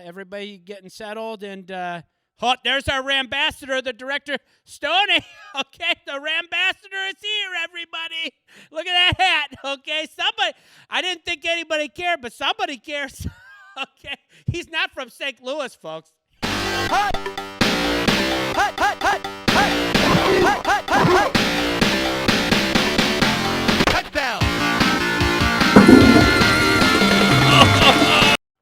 everybody getting settled, and there's our Rambassador, the director, Stoney. Okay, the Rambassador is here, everybody. Look at that hat. Okay, somebody. I didn't think anybody cared, but somebody cares. Okay, he's not from St. Louis, folks. Hut! Hut, hut, hut, hut! Hut, hut, hut, hut! Touchdown!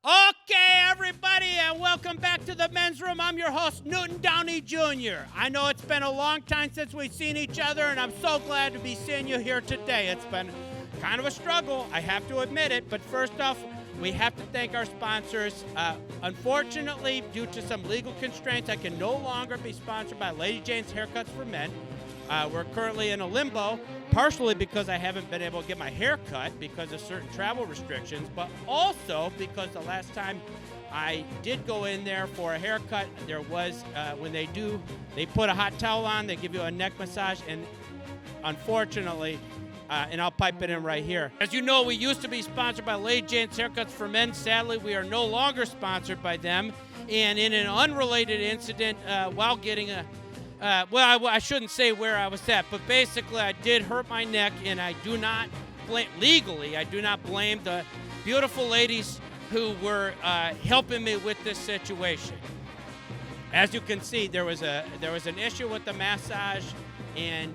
Okay, everybody, and welcome back to the men's room. I'm your host, Newton Downey Jr. I know it's been a long time since we've seen each other, and I'm so glad to be seeing you here today. It's been kind of a struggle, I have to admit it, but first off, we have to thank our sponsors. Unfortunately, due to some legal constraints, I can no longer be sponsored by Lady Jane's Haircuts for Men. We're currently in a limbo, partially because I haven't been able to get my hair cut because of certain travel restrictions, but also because the last time I did go in there for a haircut, there was, when they put a hot towel on, they give you a neck massage, and unfortunately, and I'll pipe it in right here. As you know, we used to be sponsored by Lady Jane's Haircuts for Men. Sadly, we are no longer sponsored by them. And in an unrelated incident, while getting I shouldn't say where I was at, but basically I did hurt my neck, and I do not blame the beautiful ladies who were helping me with this situation. As you can see, there was an issue with the massage, and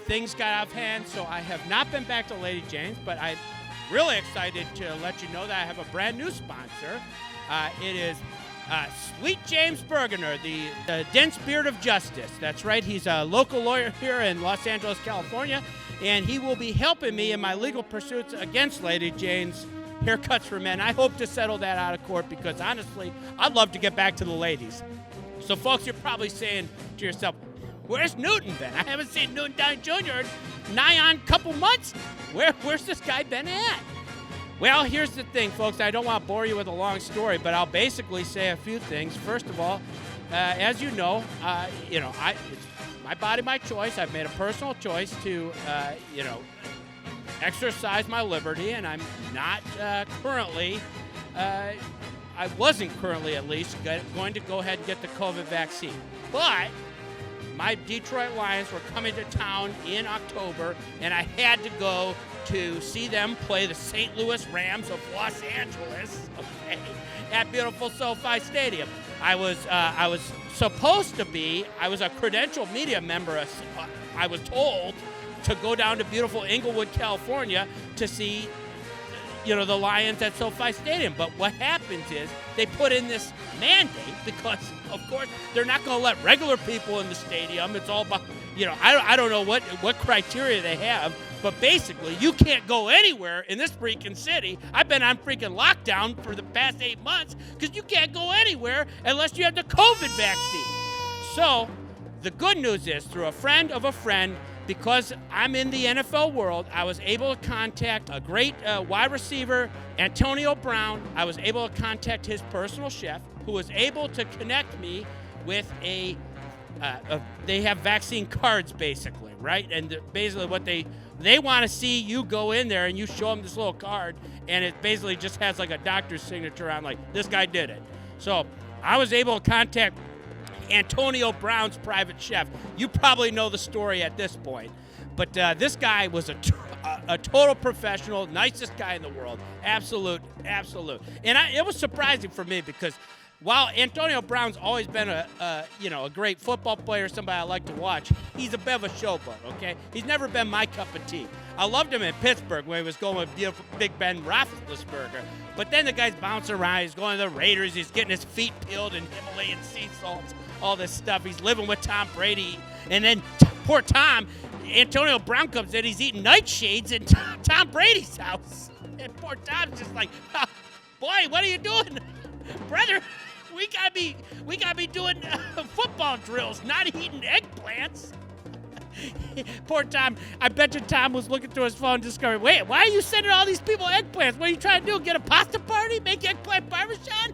things got out of hand, so I have not been back to Lady Jane's, but I'm really excited to let you know that I have a brand new sponsor. It is Sweet James Bergener, the dense beard of justice. That's right, he's a local lawyer here in Los Angeles, California, and he will be helping me in my legal pursuits against Lady Jane's Haircuts for Men. I hope to settle that out of court because, honestly, I'd love to get back to the ladies. So, folks, you're probably saying to yourself, where's Newton been? I haven't seen Newton Downey Jr. in nigh on a couple months. Where's this guy been at? Well, here's the thing, folks. I don't want to bore you with a long story, but I'll basically say a few things. First of all, as you know, it's my body, my choice. I've made a personal choice to, exercise my liberty, and I'm not currently, I wasn't currently at least, going to go ahead and get the COVID vaccine. But my Detroit Lions were coming to town in October, and I had to go to see them play the St. Louis Rams of Los Angeles, okay, at beautiful SoFi Stadium. I was supposed to be, I was a credentialed media member, I was told to go down to beautiful Inglewood, California to see, the Lions at SoFi Stadium. But what happens is they put in this mandate because, of course, they're not going to let regular people in the stadium. It's all about, I don't know what criteria they have, but basically you can't go anywhere in this freaking city. I've been on freaking lockdown for the past 8 months because you can't go anywhere unless you have the COVID vaccine. So the good news is, through a friend of a friend, because I'm in the NFL world, I was able to contact a great wide receiver, Antonio Brown. I was able to contact his personal chef, who was able to connect me with they have vaccine cards, basically, right? And basically what they want to see you go in there and you show them this little card, and it basically just has like a doctor's signature on, like, this guy did it. So I was able to contact Antonio Brown's private chef. You probably know the story at this point, but this guy was a total professional, nicest guy in the world, absolute. And it was surprising for me because while Antonio Brown's always been a great football player, somebody I like to watch, he's a bit of a showboat. Okay, he's never been my cup of tea. I loved him in Pittsburgh when he was going with beautiful Big Ben Roethlisberger. But then the guy's bouncing around. He's going to the Raiders. He's getting his feet peeled in Himalayan sea salts, all this stuff. He's living with Tom Brady. And then poor Tom, Antonio Brown comes in. He's eating nightshades in Tom Brady's house. And poor Tom's just like, oh, boy, what are you doing, brother? We gotta be doing football drills, not eating eggplants. Poor Tom. I bet you Tom was looking through his phone and discovered, wait, why are you sending all these people eggplants? What are you trying to do? Get a pasta party? Make eggplant parmesan?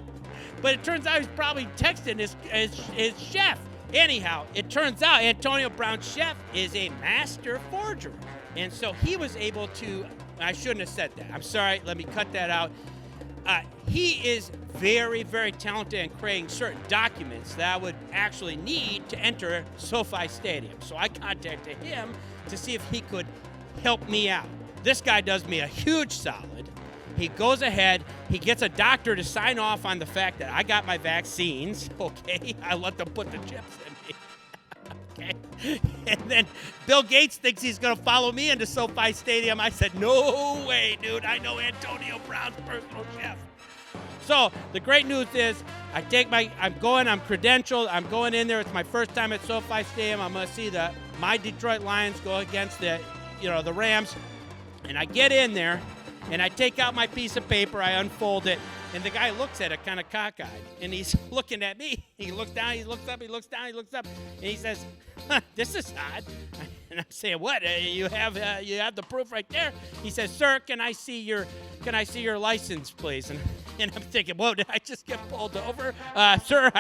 But it turns out he's probably texting his chef. Anyhow, it turns out Antonio Brown's chef is a master forger. And so he was able to, I shouldn't have said that. I'm sorry, let me cut that out. he is very, very talented in creating certain documents that I would actually need to enter SoFi Stadium. So I contacted him to see if he could help me out. This guy does me a huge solid. He goes ahead, he gets a doctor to sign off on the fact that I got my vaccines, okay? I let them put the chips in me. Okay. And then Bill Gates thinks he's going to follow me into SoFi Stadium. I said, no way, dude. I know Antonio Brown's personal chef. So the great news is I'm credentialed. I'm going in there. It's my first time at SoFi Stadium. I'm going to see my Detroit Lions go against the Rams. And I get in there, and I take out my piece of paper. I unfold it. And the guy looks at it kind of cockeyed, and he's looking at me. He looks down, he looks up, he looks down, he looks up, and he says, "This is odd." And I'm saying, "What? You have the proof right there." He says, "Sir, can I see your license, please?" And I'm thinking, "Whoa, did I just get pulled over, sir?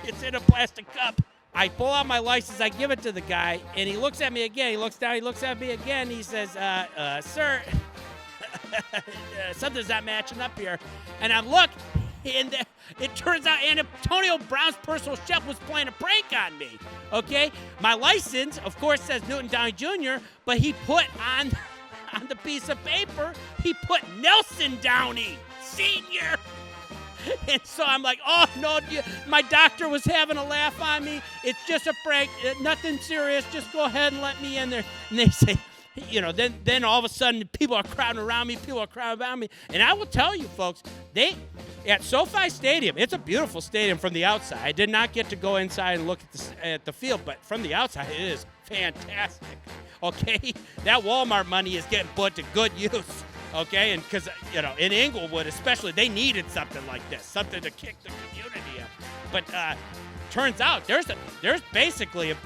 It's in a plastic cup." I pull out my license, I give it to the guy, and he looks at me again. He looks down, he looks at me again. He says, "Sir." Something's not matching up here. And I look, and it turns out Antonio Brown's personal chef was playing a prank on me. Okay? My license, of course, says Downey Jr., but he put on the piece of paper, he put Nelson Downey Sr. And so I'm like, oh, no, my doctor was having a laugh on me. It's just a prank. Nothing serious. Just go ahead and let me in there. And they say, then all of a sudden, people are crowding around me. And I will tell you, folks, at SoFi Stadium, it's a beautiful stadium from the outside. I did not get to go inside and look at the field, but from the outside, it is fantastic, okay? That Walmart money is getting put to good use, okay? And because, in Inglewood especially, they needed something like this, something to kick the community up. But turns out there's basically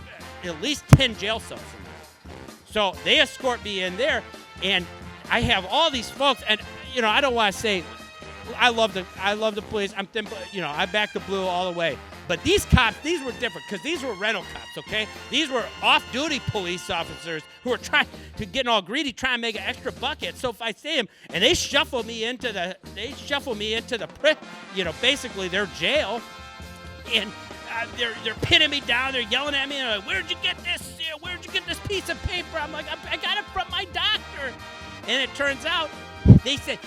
at least 10 jail cells in there. So they escort me in there, and I have all these folks, and I don't want to say I love the police. I back the blue all the way. But these cops, these were different because these were rental cops, okay? These were off-duty police officers who were getting all greedy, trying to make an extra buck at SoFi Stadium, and they shuffle me into the basically their jail, and they're pinning me down. They're yelling at me. And like, where'd you get this? Where'd you get this piece of paper? I'm like, I got it from my doctor. And it turns out they said,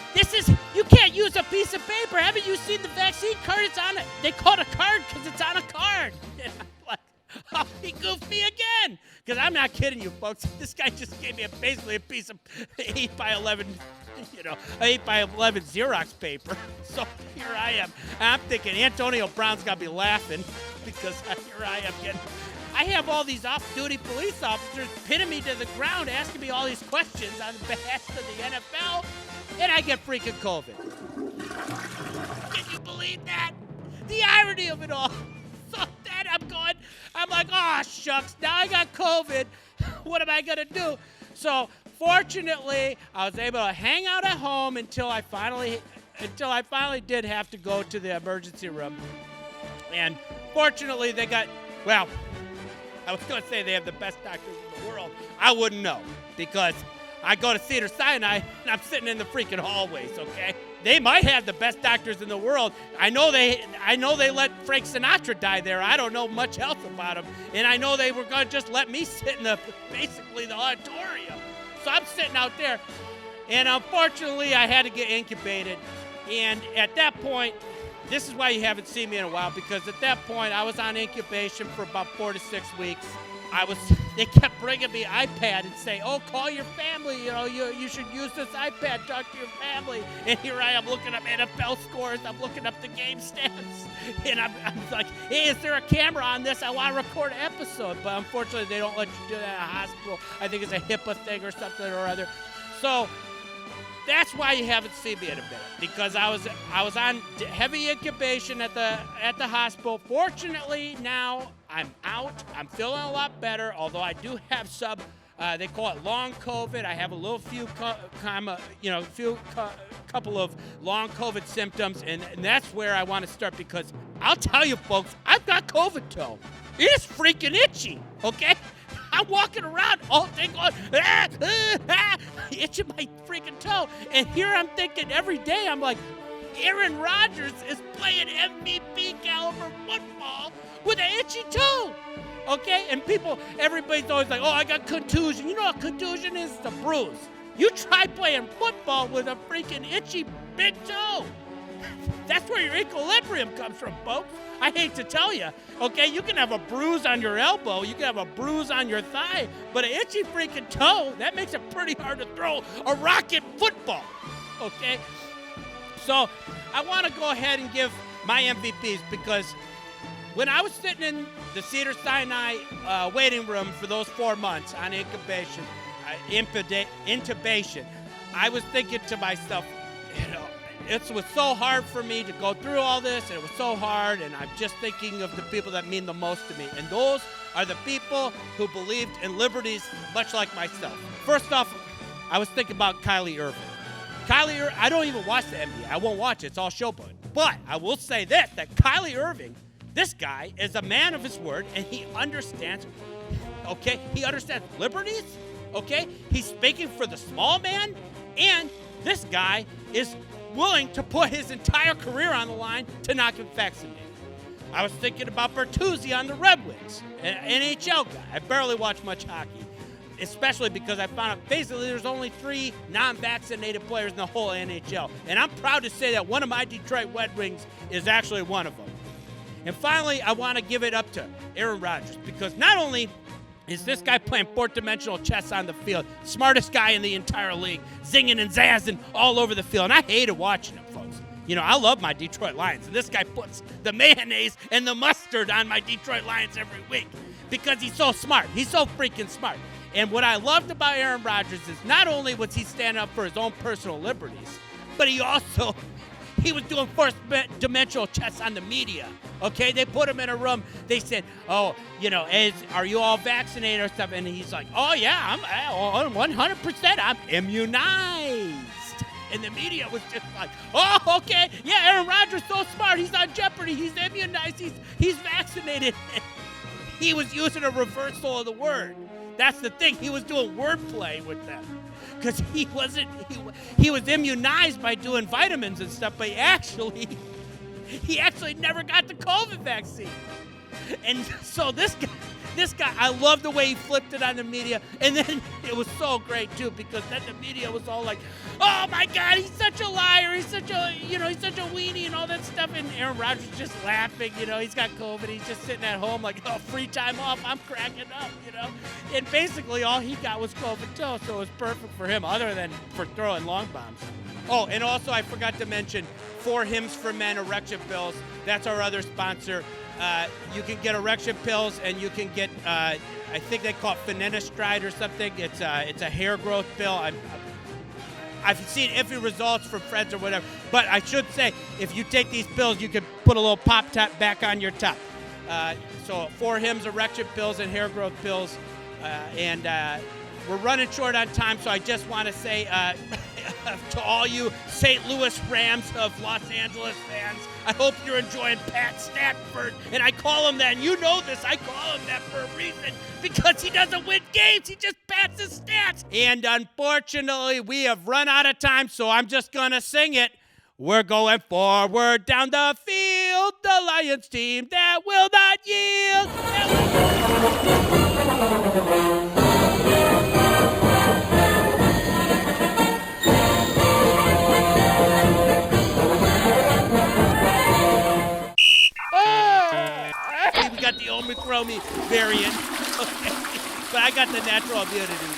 you can't use a piece of paper. Haven't you seen the vaccine card? It's on it. They call it a card because it's on a card. And I'm like, oh, he goofed me again. Because I'm not kidding you, folks. This guy just gave me basically a piece of 8 by 11 Xerox paper. So here I am. I'm thinking Antonio Brown's got to be laughing because here I am I have all these off-duty police officers pinning me to the ground, asking me all these questions on behalf of the NFL, and I get freaking COVID. Can you believe that? The irony of it all. So then I'm like, oh, shucks, now I got COVID. What am I going to do? So fortunately, I was able to hang out at home until I finally did have to go to the emergency room. And fortunately, I was going to say they have the best doctors in the world. I wouldn't know because I go to Cedars-Sinai and I'm sitting in the freaking hallways, okay? They might have the best doctors in the world. I know they let Frank Sinatra die there. I don't know much else about him. And I know they were going to just let me sit in basically the auditorium. So I'm sitting out there. And unfortunately, I had to get incubated. And at that point, this is why you haven't seen me in a while, because at that point, I was on incubation for about 4 to 6 weeks. They kept bringing me iPad and say, oh, call your family, you should use this iPad, talk to your family. And here I am looking up NFL scores, I'm looking up the game stats. And I'm like, hey, is there a camera on this? I want to record an episode. But unfortunately, they don't let you do that at a hospital. I think it's a HIPAA thing or something or other. So that's why you haven't seen me in a minute, because I was on heavy incubation at the hospital. Fortunately, now I'm out. I'm feeling a lot better, although I do have some. They call it long COVID. I have couple of long COVID symptoms, and that's where I want to start, because I'll tell you, folks, I've got COVID toe. It is freaking itchy. Okay. I'm walking around all day going, itching my freaking toe. And here I'm thinking every day, I'm like, Aaron Rodgers is playing MVP caliber football with an itchy toe. Okay? And everybody's always like, oh, I got contusion. You know what contusion is? It's a bruise. You try playing football with a freaking itchy big toe. That's where your equilibrium comes from, folks. I hate to tell you, okay? You can have a bruise on your elbow, you can have a bruise on your thigh, but an itchy freaking toe, that makes it pretty hard to throw a rocket football, okay? So I want to go ahead and give my MVPs because when I was sitting in the Cedars-Sinai waiting room for those 4 months on intubation, I was thinking to myself, it was so hard for me to go through all this, and it was so hard, and I'm just thinking of the people that mean the most to me. And those are the people who believed in liberties much like myself. First off, I was thinking about Kylie Irving. I don't even watch the NBA. I won't watch it. It's all showboat. But I will say this, that Kylie Irving, this guy is a man of his word, and he understands, okay? He understands liberties, okay? He's speaking for the small man, and this guy is willing to put his entire career on the line to not get vaccinated. I was thinking about Bertuzzi on the Red Wings, an NHL guy. I barely watch much hockey, especially because I found out basically there's only 3 non-vaccinated players in the whole NHL. And I'm proud to say that one of my Detroit Red Wings is actually one of them. And finally, I want to give it up to Aaron Rodgers because not only is this guy playing 4-dimensional chess on the field, smartest guy in the entire league, zinging and zazzing all over the field. And I hated watching him, folks. You know, I love my Detroit Lions, and this guy puts the mayonnaise and the mustard on my Detroit Lions every week because he's so smart. He's so freaking smart. And what I loved about Aaron Rodgers is not only was he standing up for his own personal liberties, but he was doing 4-dimensional chess on the media. Okay, they put him in a room. They said, "Oh, are you all vaccinated or stuff?" And he's like, "Oh yeah, I'm 100%. I'm immunized." And the media was just like, "Oh, okay, yeah, Aaron Rodgers so smart. He's on Jeopardy. He's immunized. He's vaccinated." He was using a reversal of the word. That's the thing. He was doing wordplay with them. Because he was immunized by doing vitamins and stuff, but he actually never got the COVID vaccine. And so this guy, I love the way he flipped it on the media. And then it was so great too, because then the media was all like, "Oh my God, he's such a liar. He's such a weenie and all that stuff." And Aaron Rodgers just laughing, he's got COVID. He's just sitting at home like, "Oh, free time off. I'm cracking up, And basically all he got was COVID too, so it was perfect for him other than for throwing long bombs. Oh, and also I forgot to mention 4 Hims for Men erection pills. That's our other sponsor. You can get erection pills, and you can get, I think they call it finasteride or something. It's a hair growth pill. I've seen iffy results from friends or whatever. But I should say, if you take these pills, you can put a little pop top back on your top. So 4 Hims erection pills and hair growth pills. And we're running short on time, so I just want to say to all you St. Louis Rams of Los Angeles fans, I hope you're enjoying Pat Stafford. And I call him that, and you know this, I call him that for a reason, because he doesn't win games, he just pats his stats. And unfortunately, we have run out of time, so I'm just going to sing it. We're going forward down the field, the Lions team that will not yield. We got the Omicron variant, okay. But I got the natural immunity.